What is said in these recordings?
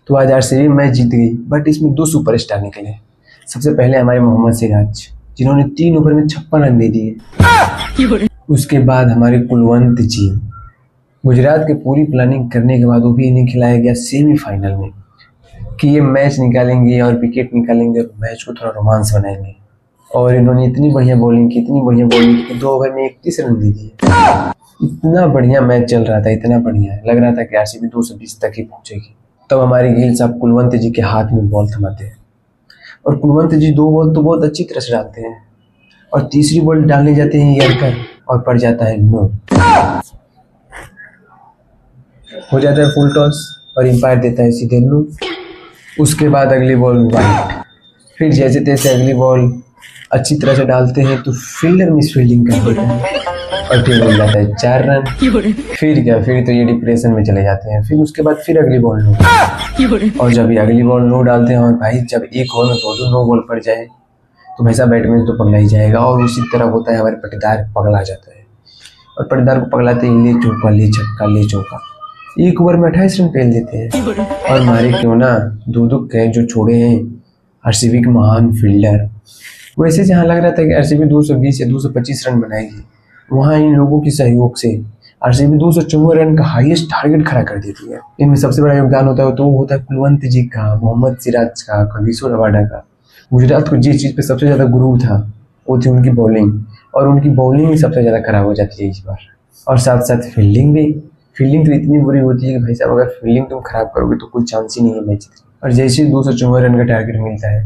तो आज RCB match जीत गई, बट इसमें दो सुपरस्टार निकले। सबसे पहले हमारे मोहम्मद सिराज, जिन्होंने 3 ओवर में 56 रन दे दिए। उसके बाद हमारे कुलवंत जी, गुजरात की पूरी प्लानिंग करने के बाद वो भी इन्हें खिलाया गया सेमीफाइनल में कि ये मैच निकालेंगे और विकेट निकालेंगे और मैच को थोड़ा रोमांस बनाएंगे। और इन्होंने इतनी बढ़िया बॉलिंग की, इतनी बढ़िया बॉलिंग की कि 2 ओवर में 31 रन दे दिए। इतना बढ़िया मैच चल रहा था, इतना बढ़िया लग रहा था कि आरसीबी 220 तक ही पहुंचेगी। तब हमारे गिल साहब कुलवंत जी के हाथ में बॉल थमाते हैं और कुलवंत जी 2 बॉल तो बहुत अच्छी तरह से डालते हैं और तीसरी बॉल डालने जाते हैं यर्कर और पड़ जाता है नो। हो जाता है फुल टॉस और एम्पायर देता है सीधे नो। उसके बाद अगली बॉल वाइट, फिर जैसे तैसे अगली बॉल अच्छी तरह से डालते हैं तो फील्डर मिस फील्डिंग कर देता है और फिर मिल जाता है 4 रन। फिर क्या, फिर तो ये डिप्रेशन में चले जाते हैं। फिर उसके बाद फिर अगली बॉल नो, और जब ये अगली बॉल नो डालते हैं और भाई जब एक ओवर में 2 नो बॉल पड़ जाए तो वैसा बैट्समैन तो पगला ही जाएगा। और उसी तरह होता है, हमारे पटीदार पगला जाता है और पटीदार को पगलाते ही ले चौका, ले छक्का, ले चौका, 1 ओवर में 28 रन पेल देते हैं। और मारे क्यों ना 2 कैच जो छोड़े हैं आरसीबी के महान फील्डर। वैसे जहाँ लग रहा था कि आरसीबी 220 या 225 रन बनाएगी, वहाँ इन लोगों के सहयोग से आरसीबी 254 रन का हाईएस्ट टारगेट खड़ा कर देती है। इनमें सबसे बड़ा योगदान होता है तो वो होता है कुलवंत जी का, मोहम्मद सिराज का, कागिसो रबाडा का। गुजरात को जिस चीज़ पे सबसे ज़्यादा गुरूर था वो थी उनकी बॉलिंग, और उनकी बॉलिंग ही सबसे ज़्यादा खराब हो जाती है इस बार। और साथ साथ फील्डिंग भी, फील्डिंग तो इतनी बुरी होती है कि भाई साहब अगर फील्डिंग तुम खराब करोगे तो कोई चांस ही नहीं है मैच जीतने। और जैसे ही 254 रन का टारगेट मिलता है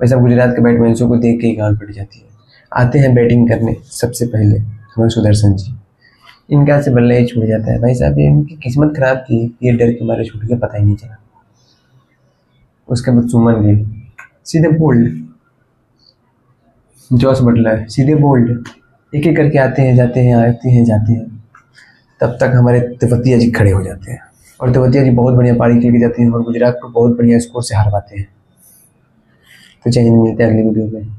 वैसा गुजरात के बैट्समैनों को देख के ही गांड पड़ जाती है। आते हैं बैटिंग करने सबसे पहले हमारे सुदर्शन जी, इनका से बल्ला ही छूट जाता है। भाई साहब ये इनकी किस्मत खराब थी, ये डर के मारे छूट गया, पता ही नहीं चला। उसके बाद सुमन गिल सीधे बोल्ड, जॉस बटलर सीधे बोल्ड, एक एक करके आते हैं जाते हैं, आते हैं जाते हैं। तब तक हमारे तेवतिया जी खड़े हो जाते हैं और तेवतिया जी बहुत बढ़िया पारी खेल के जाते हैं और गुजरात को बहुत बढ़िया स्कोर से हरवाते हैं। तो जय हिंद, मिलते हैं अगली वीडियो में।